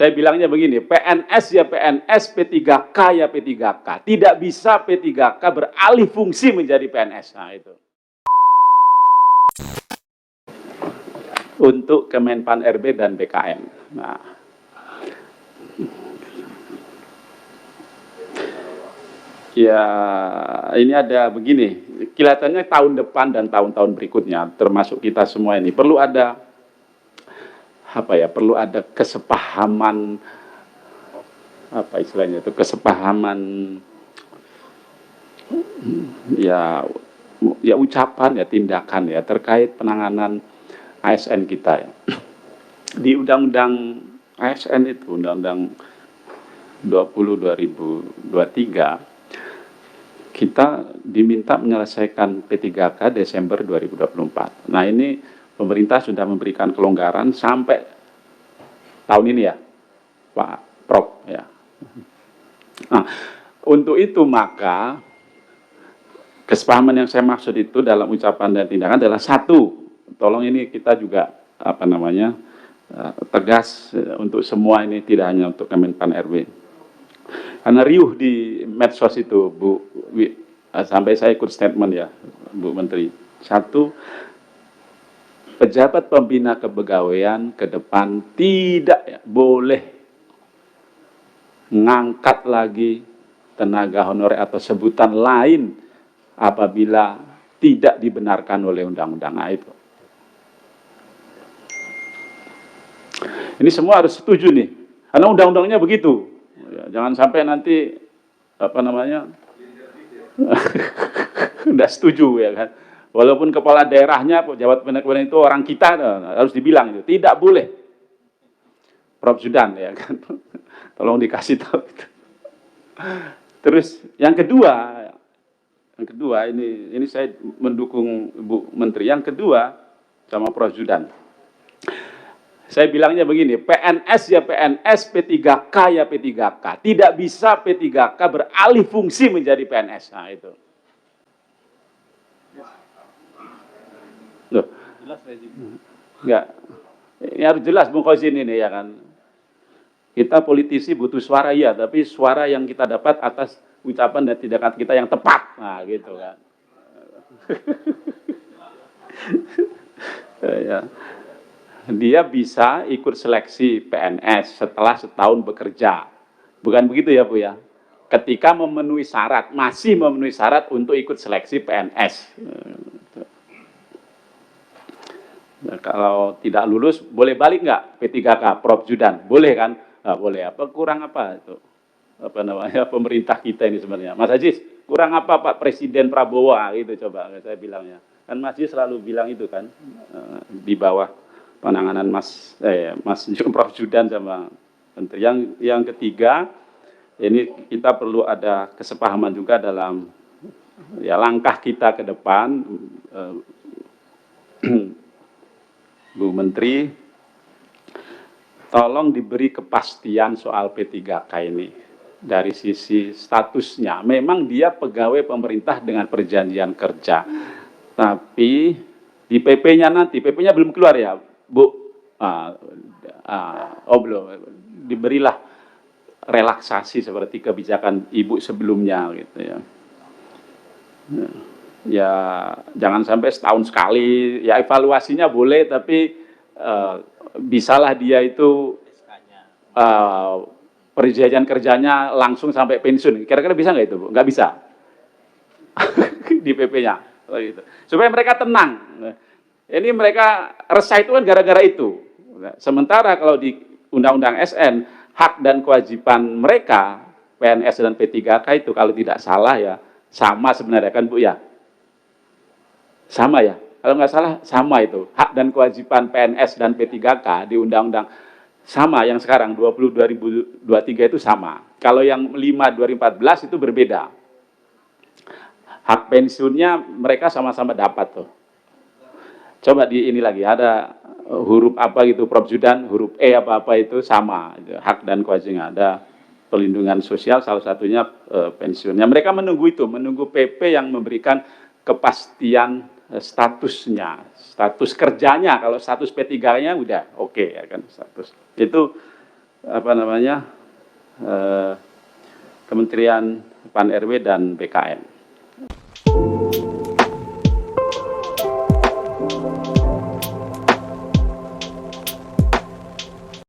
Saya bilangnya begini, PNS ya PNS, P3K ya P3K. Tidak bisa P3K beralih fungsi menjadi PNS. Nah, itu. Untuk Kemenpan RB dan BKN. Nah, ya ini ada begini, kelihatannya tahun depan dan tahun-tahun berikutnya, termasuk kita semua ini, perlu ada apa ya, perlu ada kesepahaman, apa istilahnya itu, kesepahaman ya ucapan ya, tindakan ya terkait penanganan ASN kita ya. Di Undang-Undang ASN itu, Undang-Undang 20/2023, kita diminta menyelesaikan P3K Desember 2024. Nah, ini pemerintah sudah memberikan kelonggaran sampai tahun ini ya, Pak Prof. Ya. Nah, untuk itu maka kesepahaman yang saya maksud itu dalam ucapan dan tindakan adalah satu, tolong ini kita juga apa namanya tegas untuk semua ini, tidak hanya untuk Kemenpan RB. Karena riuh di medsos itu, Bu, sampai saya ikut statement ya, Bu Menteri. Satu, pejabat pembina kepegawaian ke depan tidak boleh ngangkat lagi tenaga honorer atau sebutan lain apabila tidak dibenarkan oleh undang-undang itu. Ini semua harus setuju nih, karena undang-undangnya begitu. Ya, jangan sampai nanti apa namanya tidak setuju ya kan. Walaupun kepala daerahnya, pejabat pembina itu orang kita, harus dibilang itu tidak boleh. Prof Zudan ya kan, tolong dikasih tahu. Terus yang kedua ini saya mendukung Bu Menteri. Yang kedua sama Prof Zudan. Saya bilangnya begini, PNS ya PNS, P3K ya P3K. Tidak bisa P3K beralih fungsi menjadi PNS. Nah, itu. Loh. Enggak. Ini harus jelas Bung Khosin ini ya kan. Kita politisi butuh suara ya, tapi suara yang kita dapat atas ucapan dan tindakan kita yang tepat. Nah, gitu kan. Ya. Dia bisa ikut seleksi PNS setelah setahun bekerja. Bukan begitu ya Bu ya? Ketika memenuhi syarat, masih memenuhi syarat untuk ikut seleksi PNS. Nah, kalau tidak lulus, boleh balik nggak P3K, Prof Zudan? Boleh kan? Nah, boleh. Apa kurang apa itu? Apa namanya pemerintah kita ini sebenarnya? Mas Ajis, kurang apa Pak Presiden Prabowo? Gitu coba saya bilangnya. Kan Mas Ajis selalu bilang itu kan, di bawah penanganan Mas Prof Zudan sama Menteri. Yang ketiga, ini kita perlu ada kesepahaman juga dalam ya langkah kita ke depan, Bu Menteri, tolong diberi kepastian soal P3K ini dari sisi statusnya. Memang dia pegawai pemerintah dengan perjanjian kerja, tapi di PP-nya nanti, PP-nya belum keluar ya, Bu, belum, diberilah relaksasi seperti kebijakan Ibu sebelumnya gitu ya. Ya jangan sampai setahun sekali, ya evaluasinya boleh, tapi bisalah dia itu perjanjian kerjanya langsung sampai pensiun. Kira-kira bisa nggak itu Bu? Nggak bisa di PP-nya, gitu. Supaya mereka tenang. Ini mereka resah itu kan gara-gara itu. Sementara kalau di Undang-Undang SN, hak dan kewajiban mereka, PNS dan P3K itu kalau tidak salah ya, sama sebenarnya kan Bu ya? Sama ya? Kalau nggak salah sama itu. Hak dan kewajiban PNS dan P3K di Undang-Undang sama yang sekarang, 20/2023 itu sama. Kalau yang 5/2014 itu berbeda. Hak pensiunnya mereka sama-sama dapat tuh. Coba di ini lagi, ada huruf apa gitu, Prof Zudan, huruf E apa-apa itu sama, hak dan kewajiban. Ada perlindungan sosial, salah satunya pensiunnya. Mereka menunggu itu, menunggu PP yang memberikan kepastian statusnya, status kerjanya. Kalau status P3-nya udah oke ya kan status. Itu apa namanya Kementerian PAN RW dan BKN.